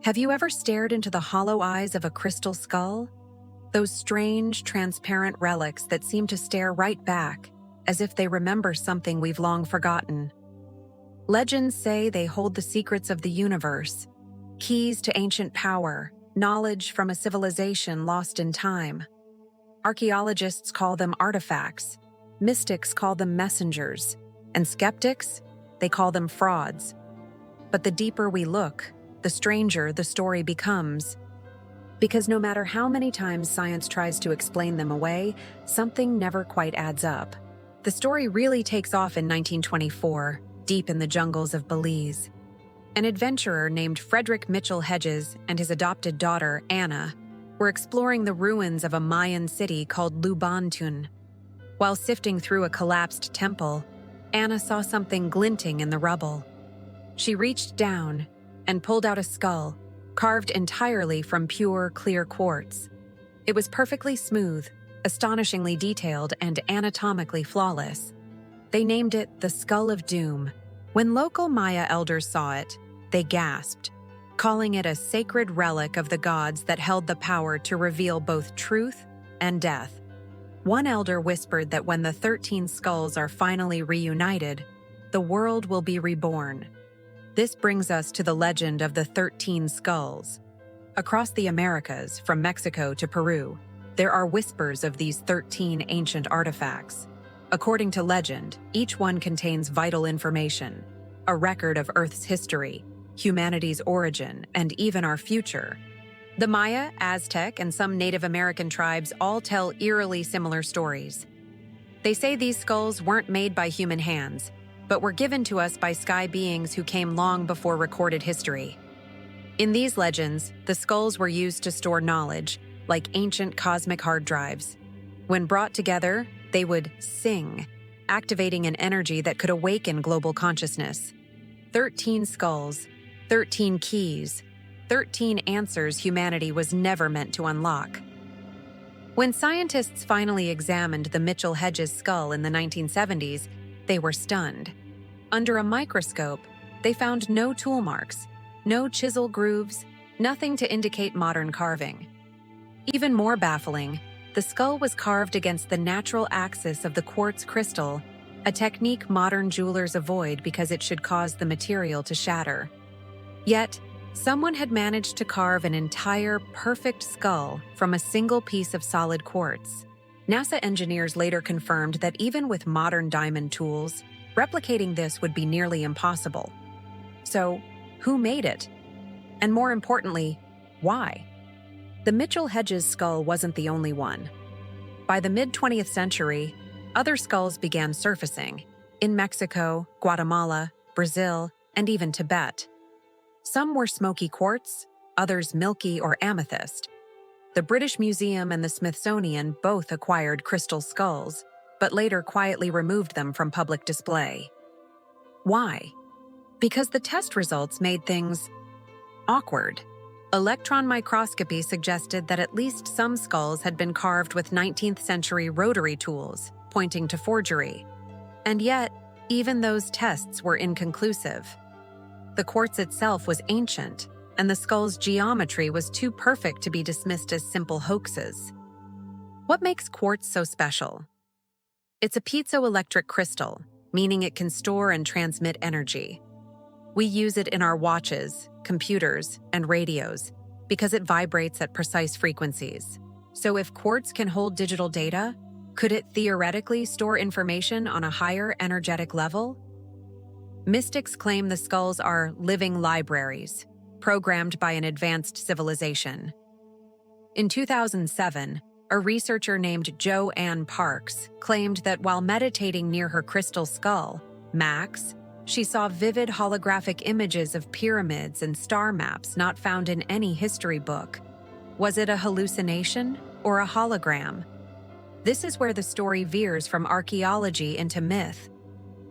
Have you ever stared into the hollow eyes of a crystal skull? Those strange, transparent relics that seem to stare right back, as if they remember something we've long forgotten. Legends say they hold the secrets of the universe, keys to ancient power, knowledge from a civilization lost in time. Archaeologists call them artifacts, mystics call them messengers, and skeptics, they call them frauds. But the deeper we look, the stranger the story becomes. Because no matter how many times science tries to explain them away, something never quite adds up. The story really takes off in 1924, deep in the jungles of Belize. An adventurer named Frederick Mitchell Hedges and his adopted daughter, Anna, were exploring the ruins of a Mayan city called Lubantun. While sifting through a collapsed temple, Anna saw something glinting in the rubble. She reached down and pulled out a skull, carved entirely from pure, clear quartz. It was perfectly smooth, astonishingly detailed, and anatomically flawless. They named it the Skull of Doom. When local Maya elders saw it, they gasped, calling it a sacred relic of the gods that held the power to reveal both truth and death. One elder whispered that when the 13 skulls are finally reunited, the world will be reborn. This brings us to the legend of the 13 skulls. Across the Americas, from Mexico to Peru, there are whispers of these 13 ancient artifacts. According to legend, each one contains vital information, a record of Earth's history, humanity's origin, and even our future. The Maya, Aztec, and some Native American tribes all tell eerily similar stories. They say these skulls weren't made by human hands, but were given to us by sky beings who came long before recorded history. In these legends, the skulls were used to store knowledge, like ancient cosmic hard drives. When brought together, they would sing, activating an energy that could awaken global consciousness. 13 skulls, 13 keys, 13 answers humanity was never meant to unlock. When scientists finally examined the Mitchell Hedges skull in the 1970s, they were stunned. Under a microscope, they found no tool marks, no chisel grooves, nothing to indicate modern carving. Even more baffling, the skull was carved against the natural axis of the quartz crystal, a technique modern jewelers avoid because it should cause the material to shatter. Yet, someone had managed to carve an entire perfect skull from a single piece of solid quartz. NASA engineers later confirmed that even with modern diamond tools, replicating this would be nearly impossible. So, who made it? And more importantly, why? The Mitchell Hedges skull wasn't the only one. By the mid-20th century, other skulls began surfacing in Mexico, Guatemala, Brazil, and even Tibet. Some were smoky quartz, others milky or amethyst. The British Museum and the Smithsonian both acquired crystal skulls, but later quietly removed them from public display. Why? Because the test results made things awkward. Electron microscopy suggested that at least some skulls had been carved with 19th century rotary tools, pointing to forgery. And yet, even those tests were inconclusive. The quartz itself was ancient, and the skull's geometry was too perfect to be dismissed as simple hoaxes. What makes quartz so special? It's a piezoelectric crystal, meaning it can store and transmit energy. We use it in our watches, computers, and radios because it vibrates at precise frequencies. So if quartz can hold digital data, could it theoretically store information on a higher energetic level? Mystics claim the skulls are living libraries, programmed by an advanced civilization. In 2007, a researcher named Joanne Parks claimed that while meditating near her crystal skull, Max, she saw vivid holographic images of pyramids and star maps not found in any history book. Was it a hallucination or a hologram? This is where the story veers from archaeology into myth.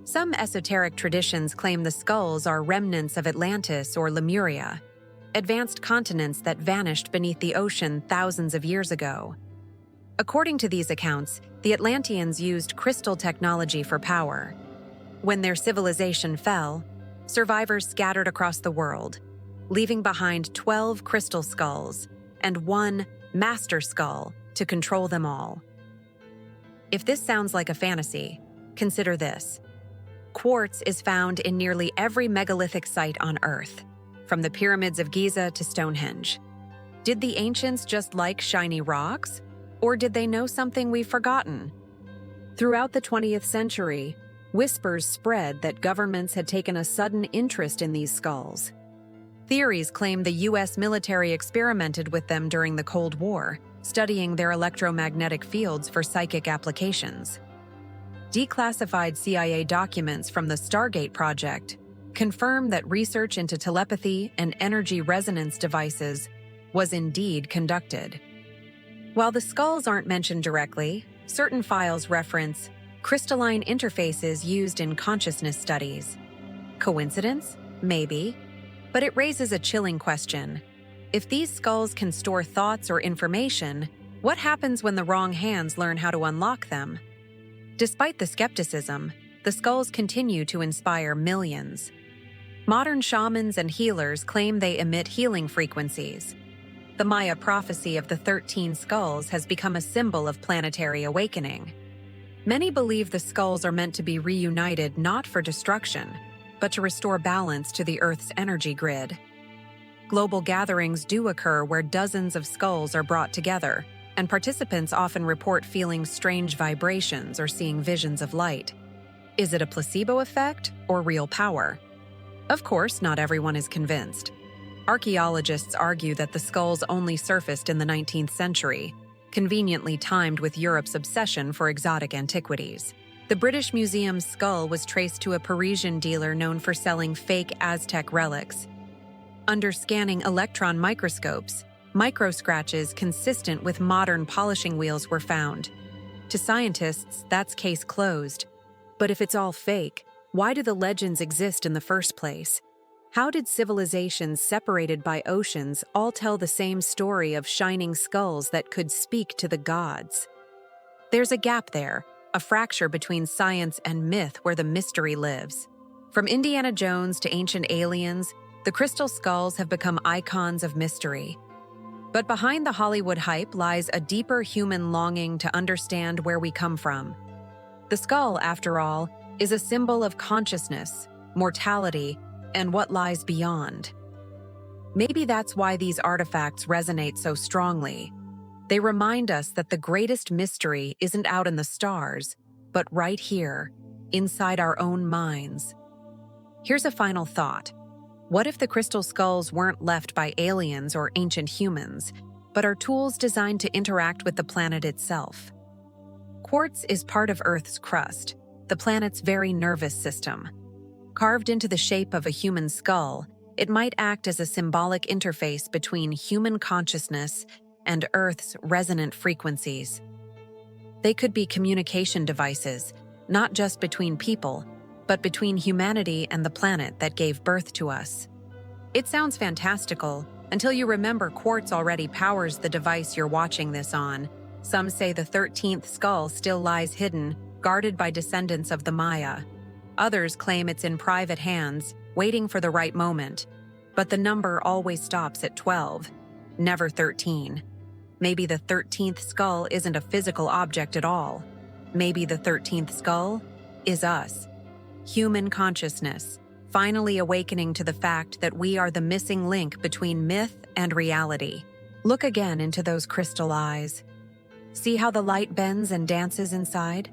Some esoteric traditions claim the skulls are remnants of Atlantis or Lemuria, advanced continents that vanished beneath the ocean thousands of years ago. According to these accounts, the Atlanteans used crystal technology for power. When their civilization fell, survivors scattered across the world. leaving behind 12 crystal skulls and one master skull to control them all. If this sounds like a fantasy, consider this. Quartz is found in nearly every megalithic site on Earth, from the pyramids of Giza to Stonehenge. Did the ancients just like shiny rocks, or did they know something we've forgotten? Throughout the 20th century, whispers spread that governments had taken a sudden interest in these skulls. Theories claim the U.S. military experimented with them during the Cold War, studying their electromagnetic fields for psychic applications. Declassified CIA documents from the Stargate project confirm that research into telepathy and energy resonance devices was indeed conducted. While the skulls aren't mentioned directly, certain files reference crystalline interfaces used in consciousness studies. Coincidence? Maybe. But it raises a chilling question. If these skulls can store thoughts or information, what happens when the wrong hands learn how to unlock them? Despite the skepticism, the skulls continue to inspire millions. Modern shamans and healers claim they emit healing frequencies. The Maya prophecy of the 13 skulls has become a symbol of planetary awakening. Many believe the skulls are meant to be reunited not for destruction, but to restore balance to the Earth's energy grid. Global gatherings do occur where dozens of skulls are brought together, and participants often report feeling strange vibrations or seeing visions of light. Is it a placebo effect or real power? Of course, not everyone is convinced. Archaeologists argue that the skulls only surfaced in the 19th century, conveniently timed with Europe's obsession for exotic antiquities. The British Museum's skull was traced to a Parisian dealer known for selling fake Aztec relics. Under scanning electron microscopes, micro-scratches consistent with modern polishing wheels were found. To scientists, that's case closed. But if it's all fake, why do the legends exist in the first place? How did civilizations separated by oceans all tell the same story of shining skulls that could speak to the gods? There's a gap there, a fracture between science and myth where the mystery lives. From Indiana Jones to ancient aliens, the crystal skulls have become icons of mystery. But behind the Hollywood hype lies a deeper human longing to understand where we come from. The skull, after all, is a symbol of consciousness, mortality, and what lies beyond. Maybe that's why these artifacts resonate so strongly. They remind us that the greatest mystery isn't out in the stars, but right here, inside our own minds. Here's a final thought. What if the crystal skulls weren't left by aliens or ancient humans, but are tools designed to interact with the planet itself? Quartz is part of Earth's crust, the planet's very nervous system. Carved into the shape of a human skull, it might act as a symbolic interface between human consciousness and Earth's resonant frequencies. They could be communication devices, not just between people, but between humanity and the planet that gave birth to us. It sounds fantastical until you remember quartz already powers the device you're watching this on. Some say the 13th skull still lies hidden, guarded by descendants of the Maya. Others claim it's in private hands, waiting for the right moment. But the number always stops at 12, never 13. Maybe the 13th skull isn't a physical object at all. Maybe the 13th skull is us. Human consciousness, finally awakening to the fact that we are the missing link between myth and reality. Look again into those crystal eyes. See how the light bends and dances inside?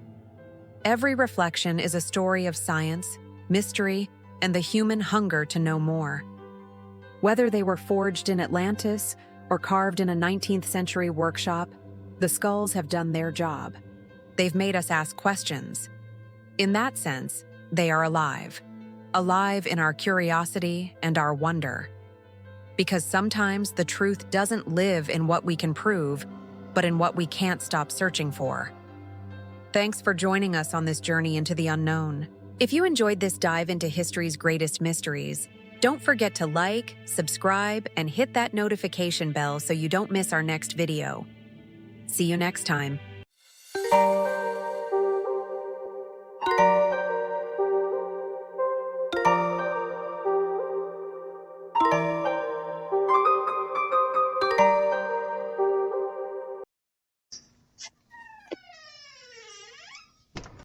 Every reflection is a story of science, mystery, and the human hunger to know more. Whether they were forged in Atlantis or carved in a 19th century workshop, the skulls have done their job. They've made us ask questions. In that sense, they are alive in our curiosity and our wonder. Because sometimes the truth doesn't live in what we can prove, but in what we can't stop searching for. Thanks for joining us on this journey into the unknown. If you enjoyed this dive into history's greatest mysteries, don't forget to like, subscribe, and hit that notification bell so you don't miss our next video. See you next time.